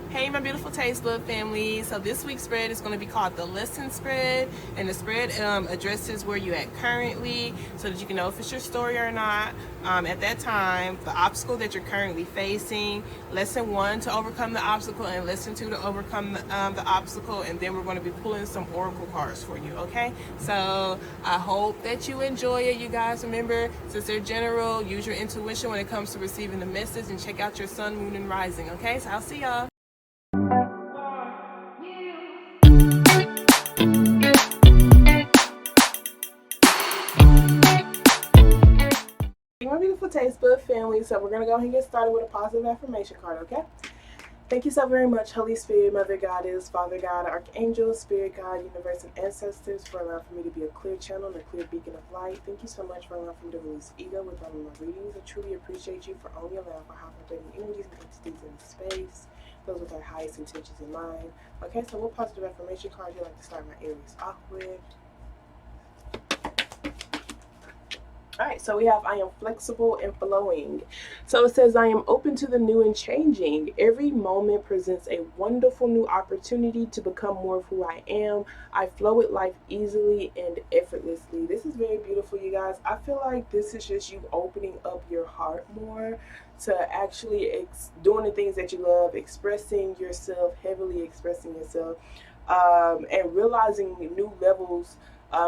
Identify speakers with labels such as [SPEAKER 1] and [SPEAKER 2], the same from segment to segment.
[SPEAKER 1] Hey my beautiful Taste Love family. So this week's spread is going to be called the lesson spread, and the spread addresses where you're at currently so that you can know if it's your story or not at that time, the obstacle that you're currently facing, lesson 1 to overcome the obstacle, and lesson 2 to overcome the obstacle. And then we're going to be pulling some oracle cards for you. Okay, so I hope that you enjoy it. You guys, remember, since they're general, use your intuition when it comes to receiving the message, and check out your sun, moon, and rising. Okay, so I'll see y'all. My beautiful Taste Bud family, so we're going to go ahead and get started with a positive affirmation card, okay? Thank you so very much, Holy Spirit, Mother Goddess, Father God, Archangel, Spirit God, Universe, and Ancestors, for allowing for me to be a clear channel and a clear beacon of light. Thank you so much for allowing for me to release ego with all of my readings. I truly appreciate you for only allowing for high-vibrating energies and entities in space, those with our highest intentions in mind. Okay, so what positive affirmation card would you like to start my Aries off with? Alright, so we have I am flexible and flowing. So it says I am open to the new and changing. Every moment presents a wonderful new opportunity to become more of who I am. I flow with life easily and effortlessly. This is very beautiful, you guys. I feel like this is just you opening up your heart more to actually doing the things that you love, expressing yourself, heavily expressing yourself, and realizing new levels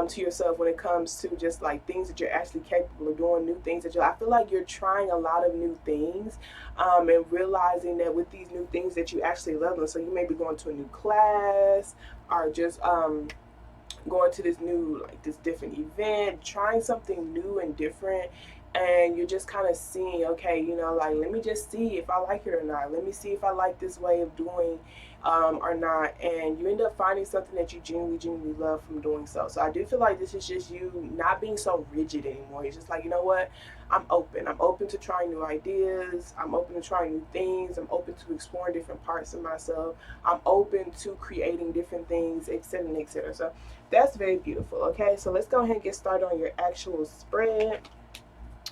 [SPEAKER 1] to yourself when it comes to just like things that you're actually capable of doing, new things that I feel like you're trying a lot of new things, and realizing that with these new things that you actually love them. So you may be going to a new class, or just going to this new, like this different event, trying something new and different, and you're just kind of seeing, okay, you know, like, let me just see if I like it or not. Let me see if I like this way of doing or not. And you end up finding something that you genuinely love from doing so. So I do feel like this is just you not being so rigid anymore. It's just like, you know what, I'm open to trying new ideas, I'm open to trying new things, I'm open to exploring different parts of myself, I'm open to creating different things, etc., etc. So that's very beautiful. Okay, so let's go ahead and get started on your actual spread.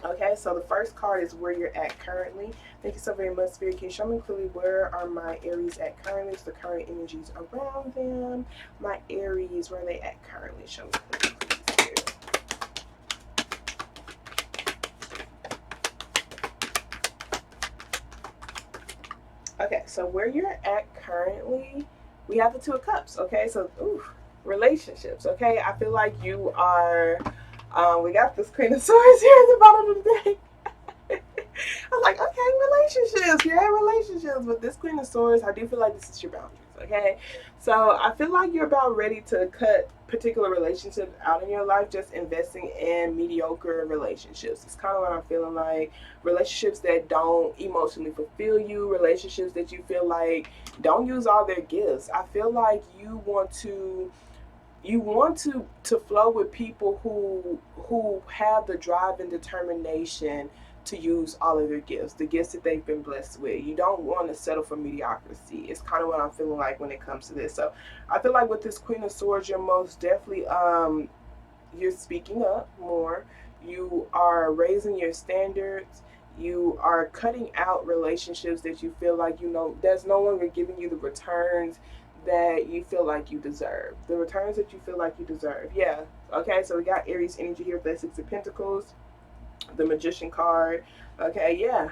[SPEAKER 1] Okay, so the first card is where you're at currently. Thank you so very much, Spirit. Can you show me clearly where are my Aries at currently? So the current energies around them. My Aries, where are they at currently? Show me clearly, Spirit. Okay, so where you're at currently, we have the Two of Cups. Okay, so relationships. Okay, I feel like you are. We got this Queen of Swords here at the bottom of the deck. I was like, okay, relationships. You're in relationships. But this Queen of Swords, I do feel like this is your boundaries, okay? So I feel like you're about ready to cut particular relationships out in your life, just investing in mediocre relationships. It's kind of what I'm feeling like. Relationships that don't emotionally fulfill you, relationships that you feel like don't use all their gifts. I feel like you want to flow with people who have the drive and determination to use all of their gifts, the gifts that they've been blessed with. You don't want to settle for mediocrity. It's kind of what I'm feeling like when it comes to this. So I feel like with this Queen of Swords, you're most definitely you're speaking up more. You are raising your standards. You are cutting out relationships that you feel like, you know, that's no longer giving you the returns that you feel like you deserve. The returns that you feel like you deserve. Yeah. Okay, so we got Aries energy here with that Six of Pentacles, the Magician card. Okay, yeah,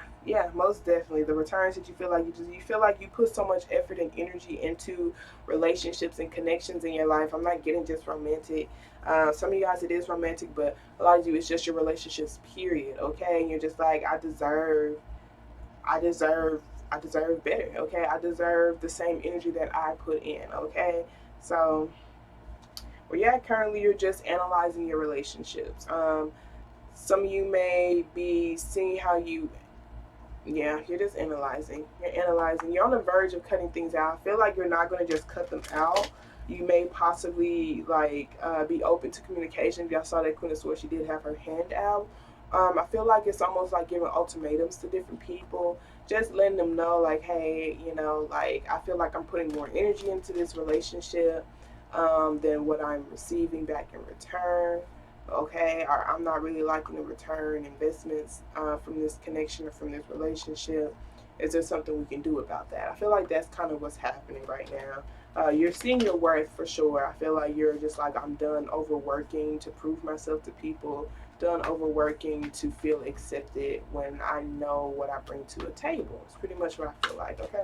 [SPEAKER 1] most definitely. The returns that you feel like you feel like you put so much effort and energy into relationships and connections in your life. I'm not getting just romantic. Some of you guys it is romantic, but a lot of you it's just your relationships, period. Okay, and you're just like, I deserve I deserve better. Okay, I deserve the same energy that I put in. Okay, so where you're at currently, you're just analyzing your relationships. Some of you may be seeing how you, yeah, you're just analyzing. You're analyzing. You're on the verge of cutting things out. I feel like you're not going to just cut them out. You may possibly like be open to communication. Y'all saw that Queen of Swords, she did have her hand out. I feel like it's almost like giving ultimatums to different people, just letting them know like, hey, you know, like I feel like I'm putting more energy into this relationship than what I'm receiving back in return. Okay, or I'm not really liking the return investments from this connection or from this relationship. Is there something we can do about that? I feel like that's kind of what's happening right now. You're seeing your worth for sure. I feel like you're just like, I'm done overworking to prove myself to people, done overworking to feel accepted when I know what I bring to a table. It's pretty much what I feel like, okay?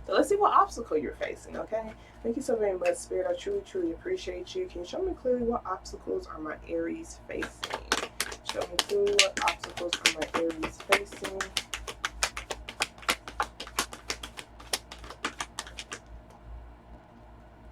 [SPEAKER 1] So let's see what obstacle you're facing, okay? Thank you so very much, Spirit. I truly, truly appreciate you. Can you show me clearly what obstacles are my Aries facing? Show me clearly what obstacles are my Aries facing.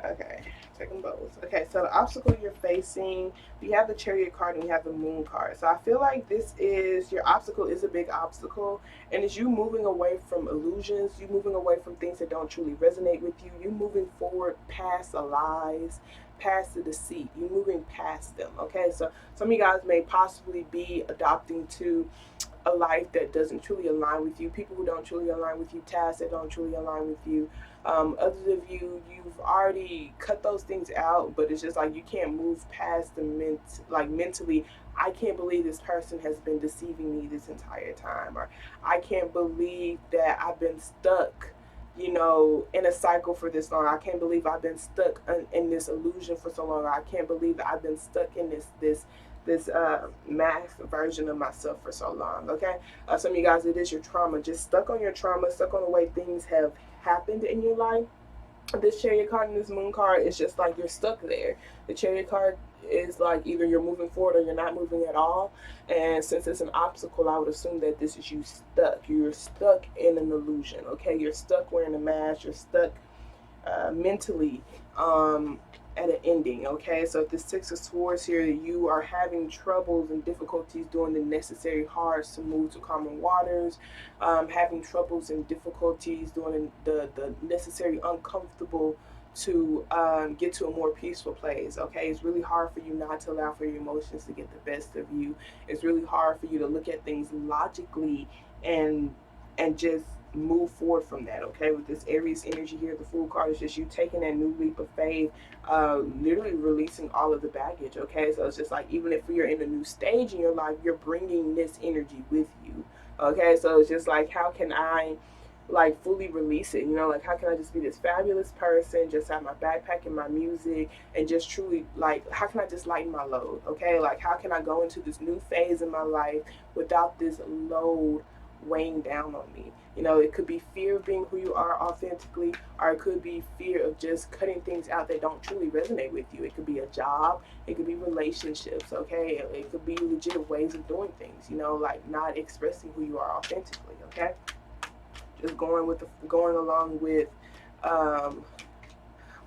[SPEAKER 1] Okay, take them both. Okay, so the obstacle you're facing, we have the Chariot card and we have the Moon card. So I feel like this is, your obstacle is a big obstacle, and it's you moving away from illusions, you moving away from things that don't truly resonate with you, you moving forward past the lies, past the deceit, you moving past them, okay? So some of you guys may possibly be adopting to a life that doesn't truly align with you, people who don't truly align with you, tasks that don't truly align with you. Others of you, you've already cut those things out, but it's just like you can't move past the like mentally. I can't believe this person has been deceiving me this entire time, or I can't believe that I've been stuck, you know, in a cycle for this long. I can't believe I've been stuck in this illusion for so long. I can't believe that I've been stuck in this masked version of myself for so long. Okay, some of you guys, it is your trauma, just stuck on your trauma, stuck on the way things have happened in your life. This Chariot card and this Moon card is just like you're stuck there. The Chariot card is like either you're moving forward or you're not moving at all. And since it's an obstacle, I would assume that this is you stuck. You're stuck in an illusion. Okay, you're stuck wearing a mask. You're stuck mentally at an ending. Okay, so if the Six of Swords here, you are having troubles and difficulties doing the necessary hard to move to calmer waters, having troubles and difficulties doing the necessary uncomfortable to get to a more peaceful place. Okay, it's really hard for you not to allow for your emotions to get the best of you. It's really hard for you to look at things logically and just move forward from that. Okay, with this Aries energy here, the Fool card is just you taking that new leap of faith, literally releasing all of the baggage. Okay, so it's just like, even if you're in a new stage in your life, you're bringing this energy with you. Okay, so it's just like, how can I like fully release it, you know, like how can I just be this fabulous person, just have my backpack and my music, and just truly, like, how can I just lighten my load? Okay, like how can I go into this new phase in my life without this load weighing down on me? You know, it could be fear of being who you are authentically, or it could be fear of just cutting things out that don't truly resonate with you. It could be a job, it could be relationships, okay? It could be legit ways of doing things, you know, like not expressing who you are authentically, okay? Just going along with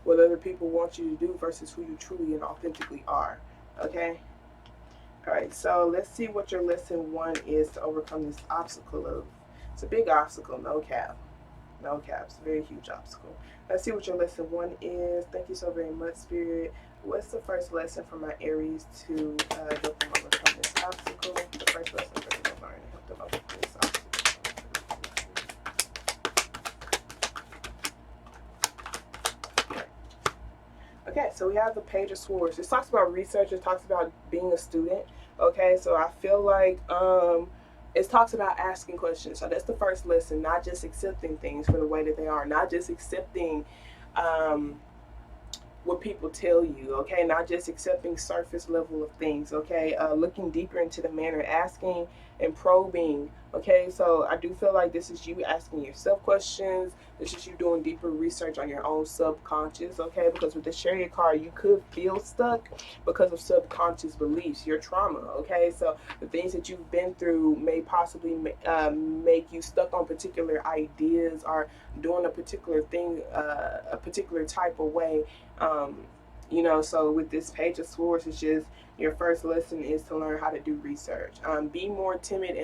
[SPEAKER 1] what other people want you to do versus who you truly and authentically are, okay? All right, so let's see what your lesson one is to overcome this obstacle of, it's a big obstacle, no cap. No cap, it's a very huge obstacle. Let's see what your lesson one is. Thank you so very much, Spirit. What's the first lesson for my Aries to help them overcome this obstacle? The first lesson for them to learn to help them overcome this obstacle. Okay, so we have the Page of Swords. This talks about research. It talks about being a student. Okay, so I feel like it talks about asking questions. So that's the first lesson, not just accepting things for the way that they are, not just accepting what people tell you, okay? Not just accepting surface level of things, okay? Looking deeper into the matter, asking and probing, okay? So I do feel like this is you asking yourself questions. This is you doing deeper research on your own subconscious, okay? Because with the Chariot card, you could feel stuck because of subconscious beliefs, your trauma, okay? So the things that you've been through may possibly make you stuck on particular ideas or doing a particular thing, a particular type of way. You know, so with this Page of Swords, it's just your first lesson is to learn how to do research. Be more timid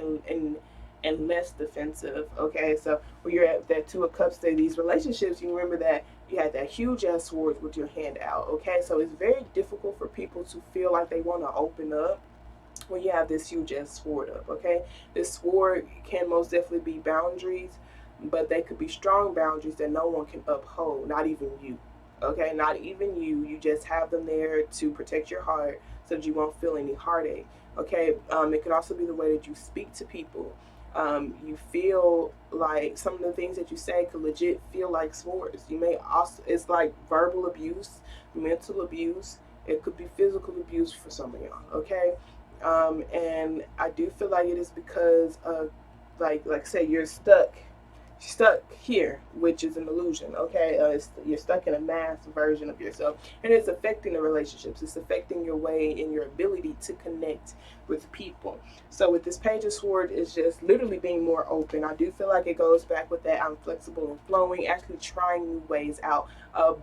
[SPEAKER 1] and less defensive. Okay, so when you're at that Two of Cups, these relationships, you remember that you had that huge ass sword with your hand out. Okay, so it's very difficult for people to feel like they want to open up when you have this huge ass sword up. Okay, this sword can most definitely be boundaries, but they could be strong boundaries that no one can uphold, not even you. Okay, not even you. You just have them there to protect your heart so that you won't feel any heartache. Okay, it could also be the way that you speak to people. You feel like some of the things that you say could legit feel like swords. You may also, it's like verbal abuse, mental abuse. It could be physical abuse for some of y'all. Okay, and I do feel like it is because of, like say you're stuck here, which is an illusion. Okay, you're stuck in a masked version of yourself, and it's affecting the relationships. It's affecting your way and your ability to connect with people. So with this Page of Swords, it's just literally being more open. I do feel like it goes back with that I'm flexible and flowing, actually trying new ways out,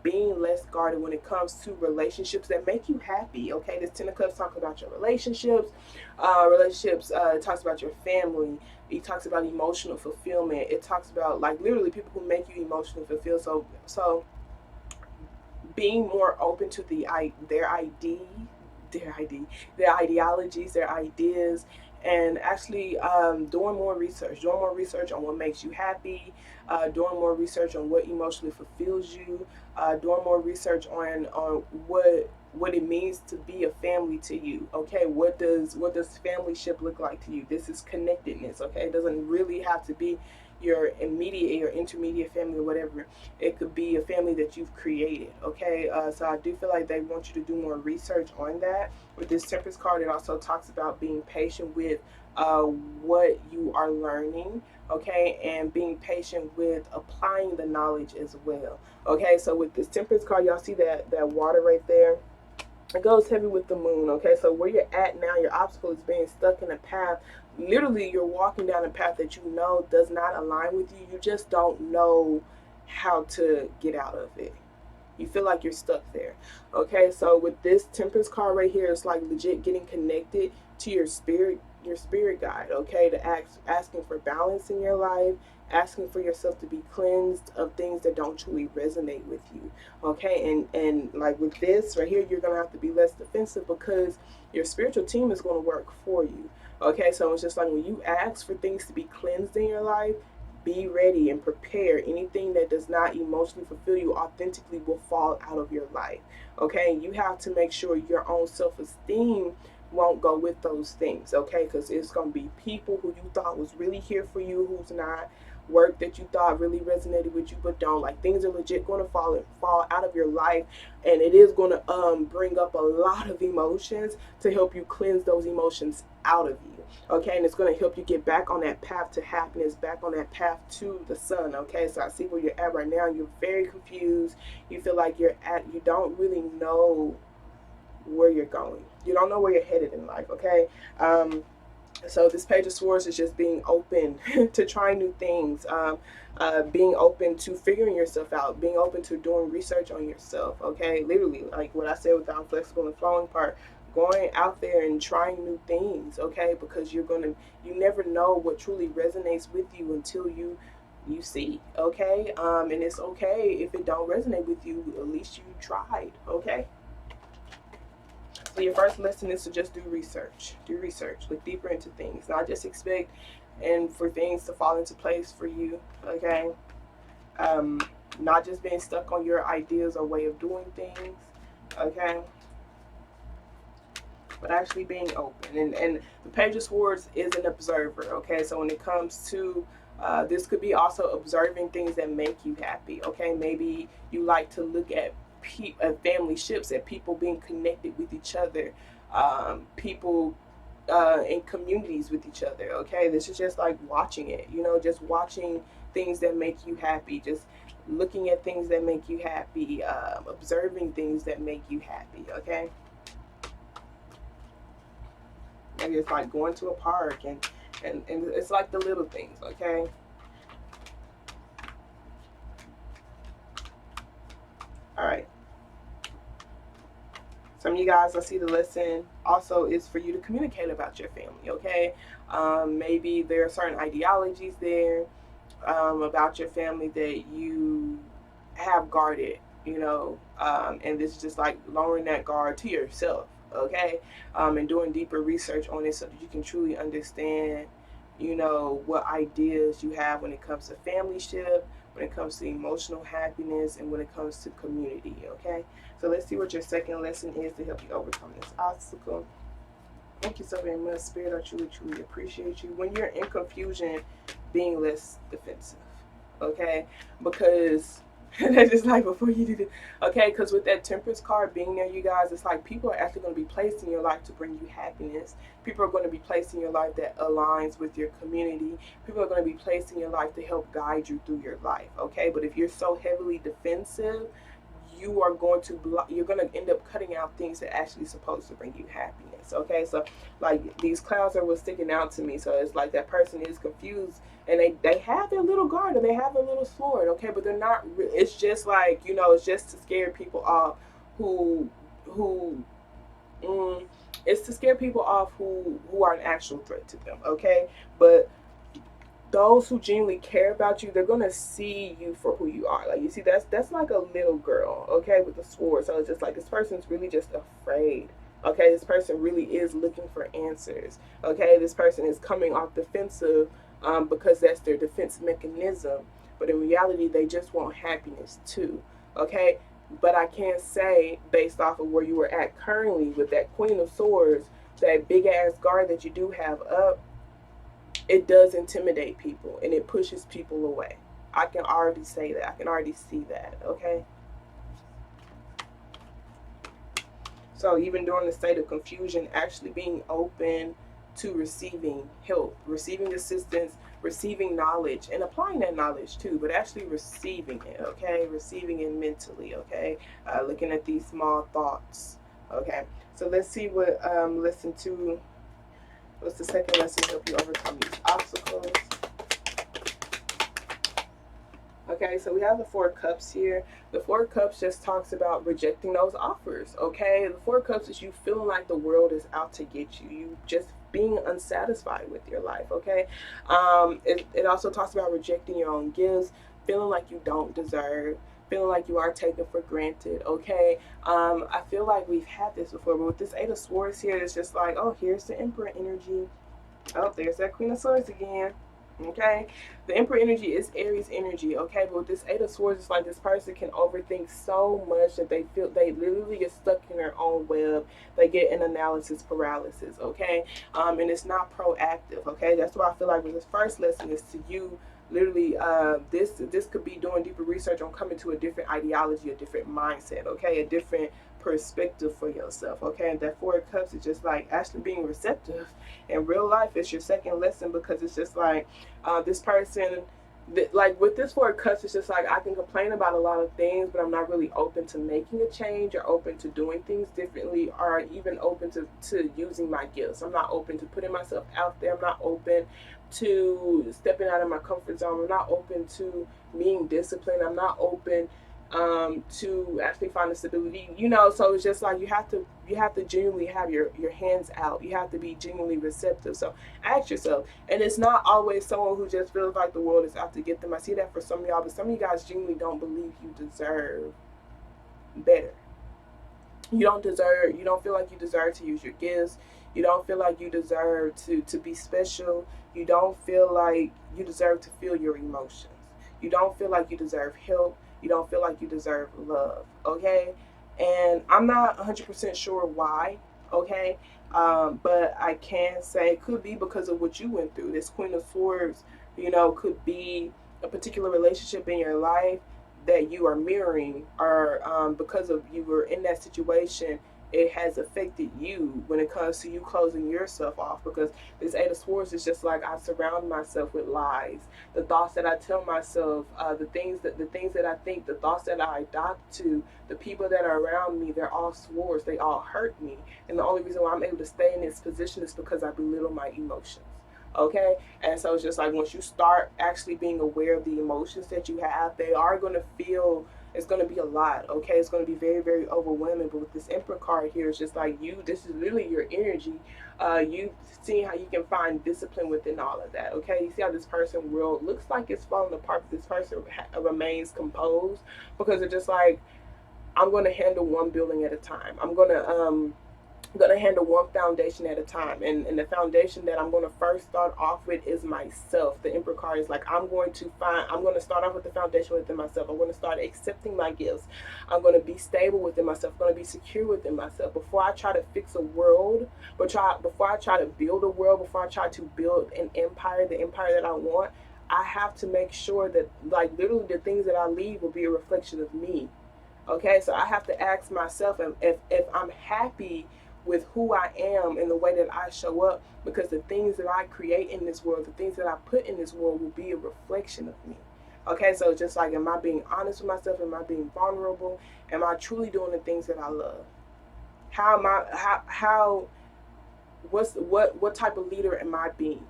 [SPEAKER 1] being less guarded when it comes to relationships that make you happy. Okay, this Ten of Cups talks about your relationships. It talks about your family. It talks about emotional fulfillment. It talks about like literally people who make you emotionally fulfilled. So being more open to their ID, their ideologies, their ideas, and actually doing more research on what makes you happy, doing more research on what emotionally fulfills you, doing more research on what it means to be a family to you. Okay, what does familyship look like to you? This is connectedness. Okay, it doesn't really have to be your immediate or intermediate family or whatever. It could be a family that you've created. Okay, so I do feel like they want you to do more research on that. With this Temperance card, it also talks about being patient with what you are learning. Okay, and being patient with applying the knowledge as well. Okay, so with this Temperance card, y'all see that water right there. It goes heavy with the moon. Okay, so where you're at now, your obstacle is being stuck in a path. Literally, you're walking down a path that you know does not align with you. You just don't know how to get out of it. You feel like you're stuck there. Okay, so with this Temperance card right here, it's like legit getting connected to your spirit guide. Okay, to asking for balance in your life, asking for yourself to be cleansed of things that don't truly resonate with you. Okay, and like with this right here, you're gonna have to be less defensive because your spiritual team is going to work for you. Okay, so it's just like when you ask for things to be cleansed in your life, be ready and prepare. Anything that does not emotionally fulfill you authentically will fall out of your life. Okay, you have to make sure your own self-esteem won't go with those things. Okay, because it's going to be people who you thought was really here for you who's not, work that you thought really resonated with you but don't. Like things are legit going to fall out of your life, and it is going to bring up a lot of emotions to help you cleanse those emotions out of you. Okay, and it's going to help you get back on that path to happiness, back on that path to the sun. Okay, so I see where you're at right now. You're very confused. You feel like you don't really know where you're going. You don't know where you're headed in life. Okay, so this Page of Swords is just being open to trying new things, being open to figuring yourself out, being open to doing research on yourself. Okay, literally, like what I said with the flexible and flowing part, going out there and trying new things. Okay, because you never know what truly resonates with you until you see. Okay, and it's okay if it don't resonate with you. At least you tried. Okay. So your first lesson is to just do research. Do research. Look deeper into things. Not just expect and for things to fall into place for you. Okay. Um, Not just being stuck on your ideas or way of doing things. Okay. But actually being open. And the Page of Swords is an observer. Okay. So when it comes to this could be also observing things that make you happy. Okay. Maybe you like to look at family ships, at people being connected with each other, people in communities with each other. Okay, this is just like watching it. Just watching things that make you happy. Just looking at things that make you happy. Observing things that make you happy. Okay. Maybe it's like going to a park and it's like the little things. Okay. All right. Some of you guys, I see the lesson also is for you to communicate about your family, okay? Maybe there are certain ideologies there about your family that you have guarded, and this is just like lowering that guard to yourself, okay? And doing deeper research on it so that you can truly understand, what ideas you have when it comes to family ship, when it comes to emotional happiness, and when it comes to community, okay? So let's see what your second lesson is to help you overcome this obstacle. Thank you so very much, Spirit. I truly, truly appreciate you. When you're in confusion, being less defensive, okay? Because that's just like before you did it, okay? Because with that Temperance card being there, you guys, it's like people are actually going to be placed in your life to bring you happiness. People are going to be placed in your life that aligns with your community. People are going to be placed in your life to help guide you through your life, okay? But if you're so heavily defensive, you are going to you're going to end up cutting out things that actually supposed to bring you happiness, okay? So like these clouds are what's sticking out to me. So it's like that person is confused, and they have their little guard, or they have their little sword, okay? But they're not, it's just like, you know, it's just to scare people off who mm, it's to scare people off who are an actual threat to them, okay? But those who genuinely care about you, they're gonna see you for who you are. Like, you see, that's like a little girl, okay, with a sword. So it's just like this person's really just afraid. Okay, this person really is looking for answers. Okay, this person is coming off defensive, because that's their defense mechanism. But in reality, they just want happiness too. Okay, but I can't say based off of where you were at currently with that Queen of Swords, that big ass guard that you do have up, it does intimidate people and it pushes people away. I can already say that. I can already see that, okay? So even during the state of confusion, actually being open to receiving help, receiving assistance, receiving knowledge, and applying that knowledge too, but actually receiving it, okay? Receiving it mentally, okay? Looking at these small thoughts, okay? So let's see what lesson two, what's the second lesson, help you overcome these obstacles. Okay, so we have the Four of Cups here. The Four of Cups just talks about rejecting those offers. Okay, the Four of Cups is you feeling like the world is out to get you. You just being unsatisfied with your life. Okay, it also talks about rejecting your own gifts, feeling like you don't deserve, feeling like you are taken for granted. Okay, I feel like we've had this before, but with this Eight of Swords here, it's just like, oh, here's the Emperor energy. Oh, there's that Queen of Swords again. Okay, the Emperor energy is Aries energy. Okay, but with this Eight of Swords, it's like this person can overthink so much that they feel they literally get stuck in their own web. They get an analysis paralysis. Okay, and it's not proactive. Okay, that's why I feel like with this first lesson is to you literally this could be doing deeper research on coming to a different ideology, a different mindset, okay, a different perspective for yourself, okay? And that Four of Cups is just like actually being receptive in real life. It's your second lesson, because it's just like this person, like with this Four of Cups, it's just like I can complain about a lot of things, but I'm not really open to making a change or open to doing things differently or even open to using my gifts. I'm not open to putting myself out there. I'm not open to stepping out of my comfort zone. I'm not open to being disciplined. I'm not open to actually find the stability, you know. So it's just like you have to genuinely have your hands out. You have to be genuinely receptive. So ask yourself, and it's not always someone who just feels like the world is out to get them. I see that for some of y'all, but some of you guys genuinely don't believe you deserve better. You don't feel like you deserve to use your gifts. You don't feel like you deserve to be special. You don't feel like you deserve to feel your emotions. You don't feel like you deserve help. You don't feel like you deserve love, okay? And I'm not 100% sure why, okay? But I can say it could be because of what you went through. This Queen of Swords, you know, could be a particular relationship in your life that you are mirroring, or because of you were in that situation, it has affected you when it comes to you closing yourself off. Because this Eight of Swords is just like I surround myself with lies. The thoughts that I tell myself, the things that I think, the thoughts that I adopt to, the people that are around me, they're all swords. They all hurt me, and the only reason why I'm able to stay in this position is because I belittle my emotions. Okay, and so it's just like once you start actually being aware of the emotions that you have, they are going to feel, it's going to be a lot. Okay, it's going to be very, very overwhelming. But with this Emperor card here, it's just like you, this is literally your energy. You seeing how you can find discipline within all of that. Okay, you see how this person world looks like it's falling apart, but this person remains composed, because it's just like, I'm going to handle one building at a time. I'm going to I'm going to handle one foundation at a time. And the foundation that I'm going to first start off with is myself. The Emperor card is like, I'm going to start off with the foundation within myself. I'm going to start accepting my gifts. I'm going to be stable within myself. I'm going to be secure within myself. Before I try to fix a world, before I try to build a world, before I try to build an empire, the empire that I want, I have to make sure that, like, literally the things that I leave will be a reflection of me. Okay, so I have to ask myself if I'm happy with who I am and the way that I show up, because the things that I create in this world, the things that I put in this world will be a reflection of me. Okay, so just like, am I being honest with myself? Am I being vulnerable? Am I truly doing the things that I love? How am I, how what type of leader am I being?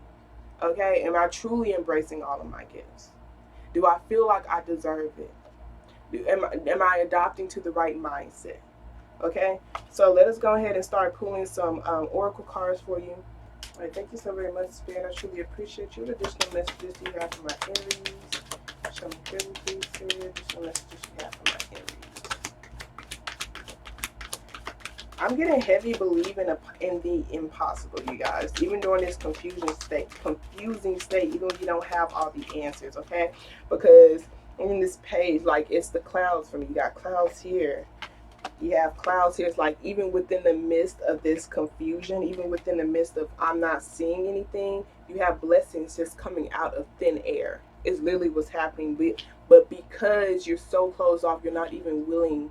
[SPEAKER 1] Okay, am I truly embracing all of my gifts? Do I feel like I deserve it? Am I adopting to the right mindset? Okay, so let us go ahead and start pulling some oracle cards for you. All right, thank you so very much, Spirit. I truly appreciate you. What additional messages do you have for my Aries? Show me clearly, please, Spirit. Additional messages you have for my Aries. I'm getting heavy believing in the impossible, you guys. Even during this confusing state, even when you don't have all the answers, okay? Because in this page, like, it's the clouds for me. You got clouds here. You have clouds here. It's like, even within the midst of this confusion, even within the midst of I'm not seeing anything, you have blessings just coming out of thin air. It's literally what's happening. But because you're so closed off, you're not even willing,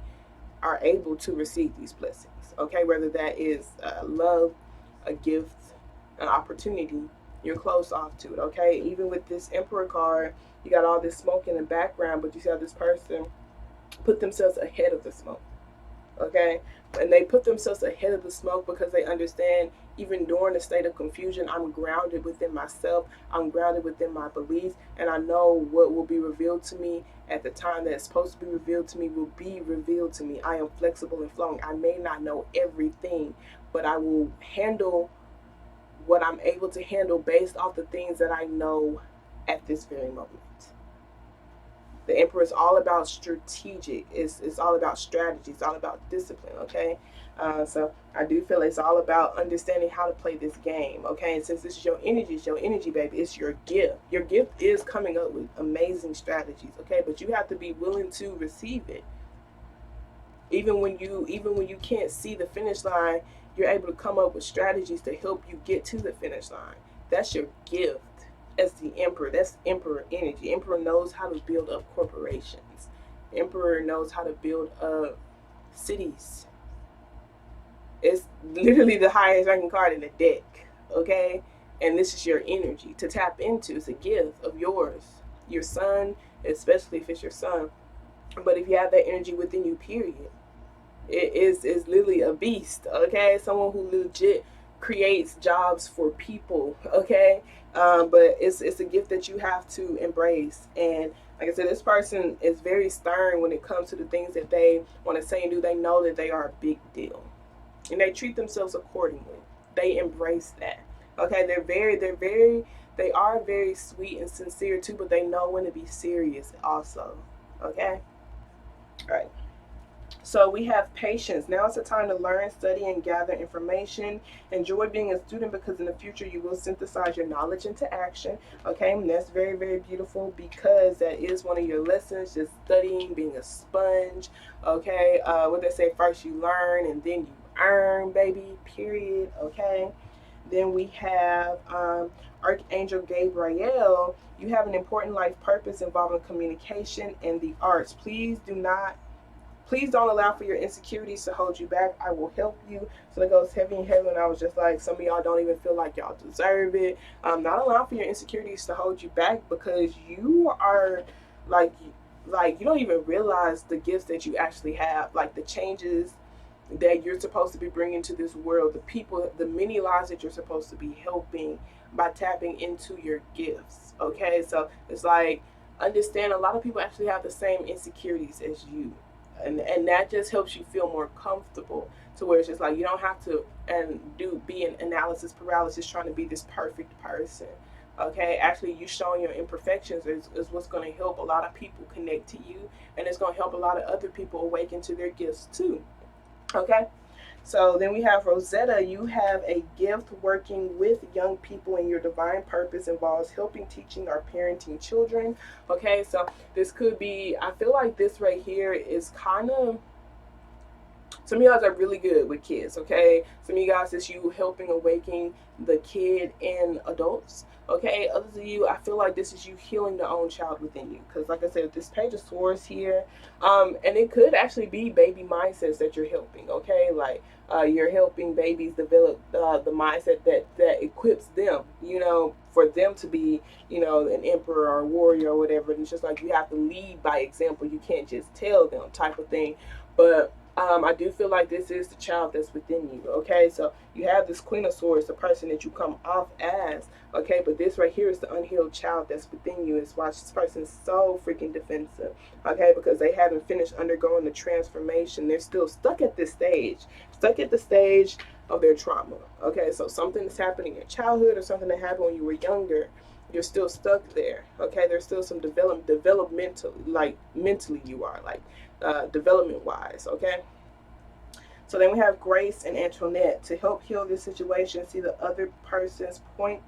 [SPEAKER 1] are able to receive these blessings. Okay, whether that is love, a gift, an opportunity, you're closed off to it. Okay, even with this Emperor card, you got all this smoke in the background, but you see how this person put themselves ahead of the smoke. Okay, and they put themselves ahead of the smoke because they understand, even during a state of confusion, I'm grounded within myself, I'm grounded within my beliefs, and I know what will be revealed to me at the time that it's supposed to be revealed to me will be revealed to me. I am flexible and flowing. I may not know everything, but I will handle what I'm able to handle based off the things that I know at this very moment. The Emperor is all about strategic. It's all about strategy. It's all about discipline. Okay, so I do feel it's all about understanding how to play this game. Okay, and since this is your energy, it's your energy, baby. It's your gift. Your gift is coming up with amazing strategies. Okay, but you have to be willing to receive it. Even when you can't see the finish line, you're able to come up with strategies to help you get to the finish line. That's your gift. As the Emperor, that's Emperor energy. Emperor knows how to build up corporations. Emperor knows how to build up cities. It's literally the highest ranking card in the deck. Okay, and this is your energy to tap into. It's a gift of yours, your son, especially if it's your son. But if you have that energy within you, period, it is literally a beast. Okay, someone who legit creates jobs for people. Okay, but it's a gift that you have to embrace. And like I said, this person is very stern when it comes to the things that they want to say and do. They know that they are a big deal, and they treat themselves accordingly. They embrace that. Okay, they are very sweet and sincere too, but they know when to be serious also. Okay, all right. So we have patience. Now it's a time to learn, study, and gather information. Enjoy being a student, because in the future you will synthesize your knowledge into action. Okay, and that's very, very beautiful, because that is one of your lessons, just studying, being a sponge. Okay, what they say, first you learn and then you earn, baby, period. Okay, then we have Archangel Gabriel. You have an important life purpose involving communication and the arts. Please don't allow for your insecurities to hold you back. I will help you. So that goes heavy and heavy. And I was just like, some of y'all don't even feel like y'all deserve it. Not allow for your insecurities to hold you back, because you are like you don't even realize the gifts that you actually have, like the changes that you're supposed to be bringing to this world, the people, the many lives that you're supposed to be helping by tapping into your gifts. Okay, so it's like, understand, a lot of people actually have the same insecurities as you, and that just helps you feel more comfortable, to where it's just like you don't have to be an analysis paralysis trying to be this perfect person. Okay, actually, you showing your imperfections is what's going to help a lot of people connect to you, and it's going to help a lot of other people awaken to their gifts too. Okay, So then we have Rosetta. You have a gift working with young people, and your divine purpose involves helping, teaching, or parenting children. Okay, so this could be, I feel like this right here is kind of, some of you guys are really good with kids, okay? Some of you guys, it's you helping awaken the kid in adults, okay? Others of you, I feel like this is you healing the own child within you. Because like I said, this Page of Swords here, and it could actually be baby mindsets that you're helping, okay? Like you're helping babies develop the mindset that equips them, you know, for them to be, you know, an emperor or a warrior or whatever. And it's just like you have to lead by example. You can't just tell them type of thing. But I do feel like this is the child that's within you. Okay, so you have this Queen of Swords, the person that you come off as. Okay, but this right here is the unhealed child that's within you. It's why this person is so freaking defensive. Okay, because they haven't finished undergoing the transformation. They're still stuck at this stage, stuck at the stage of their trauma. Okay, so something that's happened in your childhood or something that happened when you were younger. You're still stuck there. Okay, there's still some developmental, like mentally you are like development wise. Okay. So then we have Grace and Antoinette to help heal this situation. See the other person's point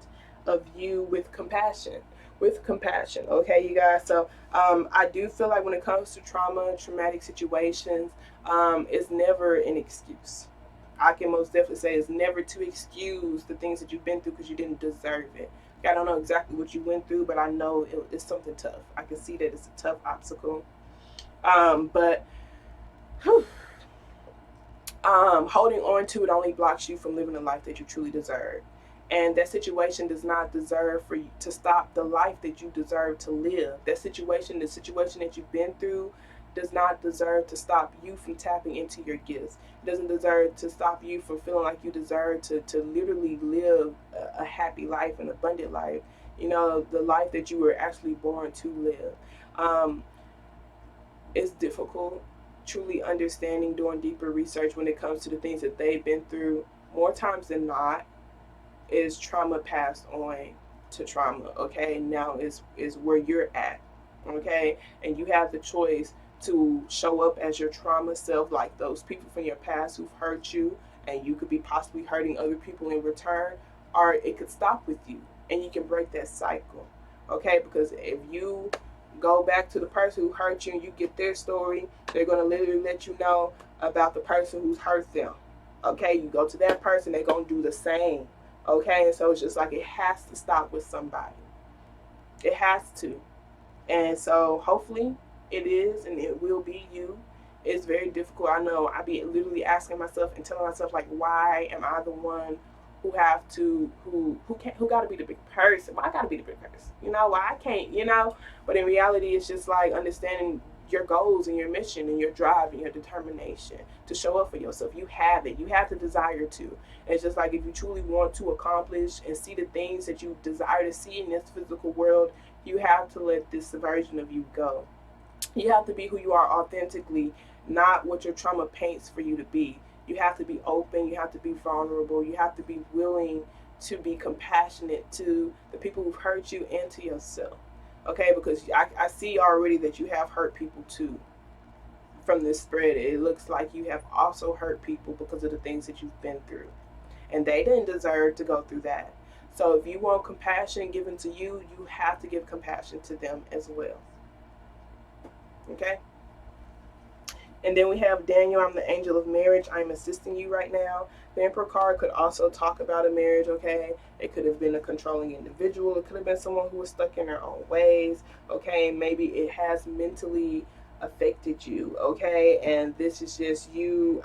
[SPEAKER 1] of view with compassion. With compassion, okay, you guys. So I do feel like when it comes to trauma, traumatic situations, it's never an excuse. I can most definitely say it's never to excuse the things that you've been through because you didn't deserve it. I don't know exactly what you went through, but I know it's something tough. I can see that it's a tough obstacle. But whew, holding on to it only blocks you from living the life that you truly deserve. And that situation does not deserve for you to stop the life that you deserve to live. That situation, the situation that you've been through, does not deserve to stop you from tapping into your gifts. It doesn't deserve to stop you from feeling like you deserve to literally live a happy life, an abundant life. You know, the life that you were actually born to live. It's difficult truly understanding, doing deeper research when it comes to the things that they've been through. More times than not, is trauma passed on to trauma. Okay, now is where you're at. Okay, and you have the choice to show up as your trauma self, like those people from your past who've hurt you, and you could be possibly hurting other people in return, or it could stop with you, and you can break that cycle. Okay, because if you go back to the person who hurt you and you get their story, they're going to literally let you know about the person who's hurt them. Okay, you go to that person, they're going to do the same. Okay, and so it's just like it has to stop with somebody. It has to. And so hopefully it is and it will be you. It's very difficult. I know I be literally asking myself and telling myself like, why am I the one who have to who got to be the big person? Why I got to be the big person? You know, why I can't? You know, but in reality, it's just like understanding your goals and your mission and your drive and your determination to show up for yourself. You have it. You have the desire to. And it's just like if you truly want to accomplish and see the things that you desire to see in this physical world, you have to let this version of you go. You have to be who you are authentically, not what your trauma paints for you to be. You have to be open. You have to be vulnerable. You have to be willing to be compassionate to the people who've hurt you and to yourself. Okay, because I see already that you have hurt people too. From this spread, it looks like you have also hurt people because of the things that you've been through. And they didn't deserve to go through that. So if you want compassion given to you, you have to give compassion to them as well. Okay? And then we have Daniel, I'm the angel of marriage. I'm assisting you right now. The Emperor card could also talk about a marriage, okay? It could have been a controlling individual. It could have been someone who was stuck in their own ways, okay? Maybe it has mentally affected you, okay? And this is just you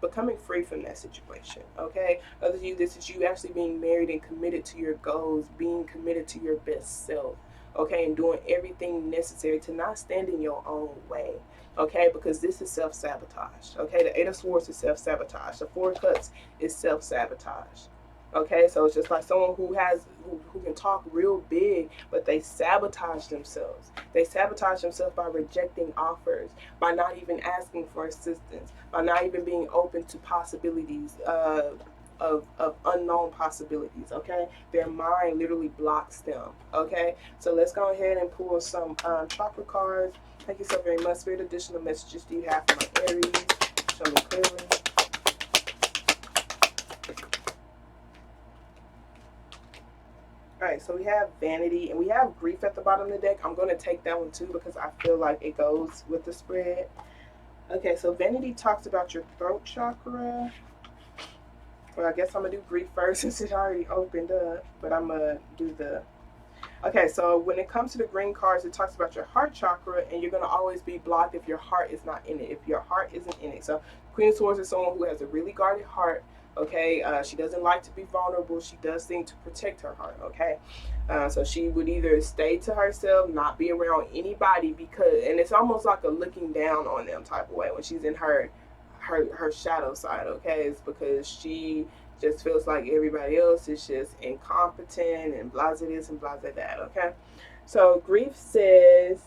[SPEAKER 1] becoming free from that situation, okay? Other than you, this is you actually being married and committed to your goals, being committed to your best self, okay? And doing everything necessary to not stand in your own way. Okay, because this is self-sabotage. Okay, the Eight of Swords is self-sabotage. The Four of Cups is self-sabotage. Okay, so it's just like someone who can talk real big, but they sabotage themselves. They sabotage themselves by rejecting offers, by not even asking for assistance, by not even being open to possibilities of unknown possibilities. Okay, their mind literally blocks them. Okay, so let's go ahead and pull some chakra cards. Thank you so very much. Spirit, additional messages do you have for my Aries? Show me clearly. All right, so we have vanity and we have grief at the bottom of the deck. I'm going to take that one too because I feel like it goes with the spread. Okay, so vanity talks about your throat chakra. Well, I guess I'm going to do grief first since it already opened up, but I'm going to do the. Okay, so when it comes to the green cards, it talks about your heart chakra, and you're going to always be blocked if your heart is not in it, if your heart isn't in it. So Queen of Swords is someone who has a really guarded heart. Okay, she doesn't like to be vulnerable. She does seem to protect her heart. Okay, so she would either stay to herself, not be around anybody, because, and it's almost like a looking down on them type of way when she's in her shadow side. Okay, it's because she just feels like everybody else is just incompetent and blah this and blah that. Okay, so grief says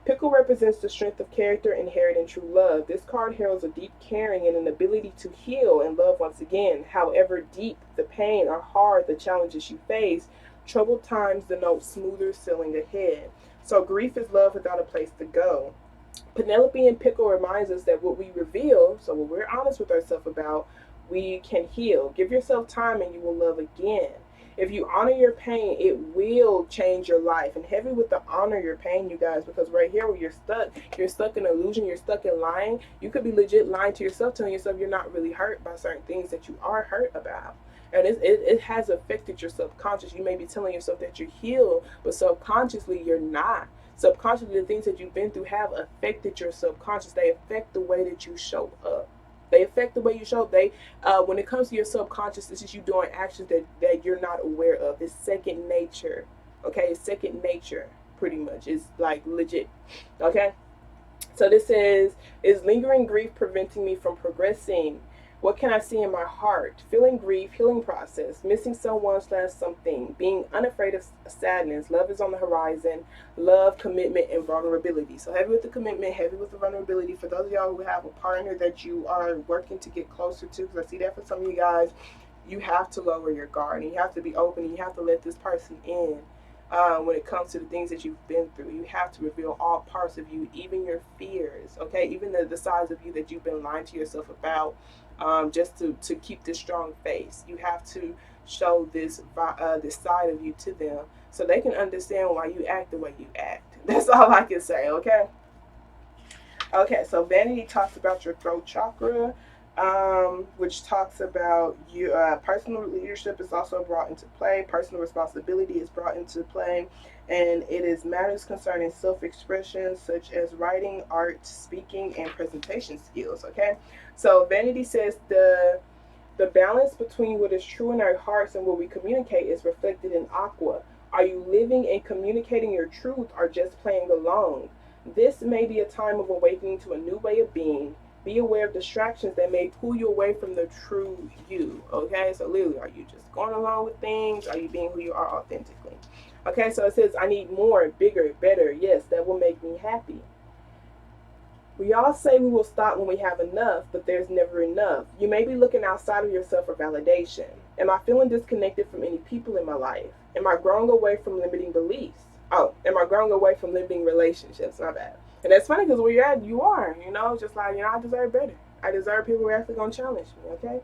[SPEAKER 1] pickle represents the strength of character inherent in true love. This card heralds a deep caring and an ability to heal and love once again. However deep the pain or hard the challenges you face, troubled times denote smoother sailing ahead. So grief is love without a place to go. Penelope and Pickle reminds us that what we reveal, so what we're honest with ourselves about, we can heal. Give yourself time and you will love again. If you honor your pain, it will change your life. And heavy with the honor your pain, you guys, because right here where you're stuck in illusion, you're stuck in lying. You could be legit lying to yourself, telling yourself you're not really hurt by certain things that you are hurt about. And it has affected your subconscious. You may be telling yourself that you're healed, but subconsciously you're not. Subconsciously, the things that you've been through have affected your subconscious. They affect the way that you show up. They affect the way you show up. When it comes to your subconscious, this is you doing actions that you're not aware of. It's second nature. Okay, it's second nature, pretty much. It's like legit. Okay, so this is lingering grief preventing me from progressing? What can I see in my heart? Feeling grief, healing process, missing someone / something, being unafraid of sadness. Love is on the horizon. Love, commitment, and vulnerability. So heavy with the commitment, heavy with the vulnerability. For those of y'all who have a partner that you are working to get closer to, because I see that for some of you guys, you have to lower your guard and you have to be open and you have to let this person in. When it comes to the things that you've been through, you have to reveal all parts of you, even your fears, okay, even the sides of you that you've been lying to yourself about, just to keep this strong face. You have to show this side of you to them so they can understand why you act the way you act. That's all I can say. Okay. Okay, so vanity talks about your throat chakra, which talks about your personal leadership is also brought into play. Personal responsibility is brought into play, and it is matters concerning self-expression, such as writing, art, speaking, and presentation skills. Okay, so vanity says the balance between what is true in our hearts and what we communicate is reflected in aqua. Are you living and communicating your truth or just playing along? This may be a time of awakening to a new way of being. Be aware of distractions that may pull you away from the true you. Okay, so literally, are you just going along with things? Are you being who you are authentically? Okay, so it says, I need more, bigger, better. Yes, that will make me happy. We all say we will stop when we have enough, but there's never enough. You may be looking outside of yourself for validation. Am I feeling disconnected from any people in my life? Am I growing away from limiting beliefs? Oh, am I growing away from limiting relationships? My bad. And that's funny because where you're at, you are, just like, I deserve better. I deserve people who are actually going to challenge me, okay?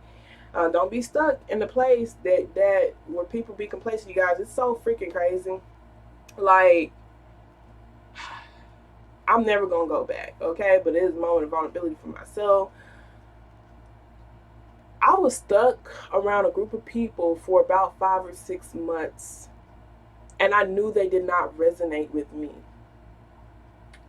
[SPEAKER 1] Don't be stuck in the place that where people be complacent, you guys. It's so freaking crazy. Like, I'm never gonna go back, okay? But it is a moment of vulnerability for myself. I was stuck around a group of people for about 5 or 6 months, and I knew they did not resonate with me.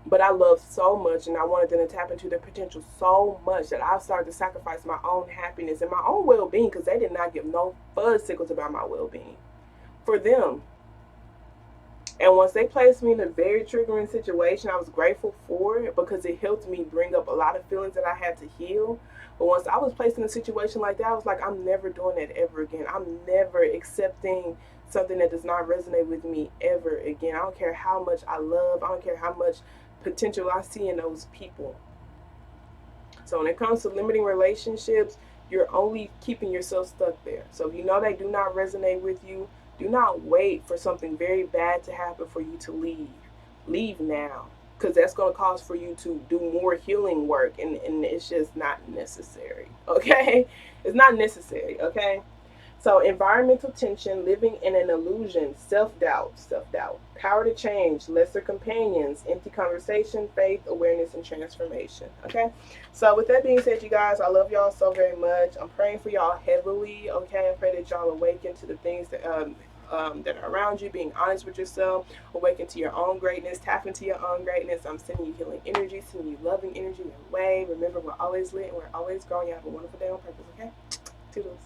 [SPEAKER 1] But I loved so much, and I wanted them to tap into their potential so much that I started to sacrifice my own happiness and my own well-being because they did not give no fuzz sickles about my well-being for them. And once they placed me in a very triggering situation, I was grateful for it because it helped me bring up a lot of feelings that I had to heal. But once I was placed in a situation like that, I was like, I'm never doing that ever again. I'm never accepting something that does not resonate with me ever again. I don't care how much I love. I don't care how much potential I see in those people. So when it comes to limiting relationships, you're only keeping yourself stuck there. So if you know they do not resonate with you, do not wait for something very bad to happen for you to leave. Leave now, because that's going to cause for you to do more healing work, and it's just not necessary. Okay, it's not necessary. Okay, So environmental tension, living in an illusion, self-doubt, power to change, lesser companions, empty conversation, faith, awareness, and transformation. Okay. So with that being said, you guys, I love y'all so very much. I'm praying for y'all heavily. Okay. I pray that y'all awaken to the things that are around you, being honest with yourself, awaken to your own greatness, tap into your own greatness. I'm sending you healing energy, sending you loving energy your way. Remember, we're always lit and we're always growing. You have a wonderful day on purpose, okay? Toodles.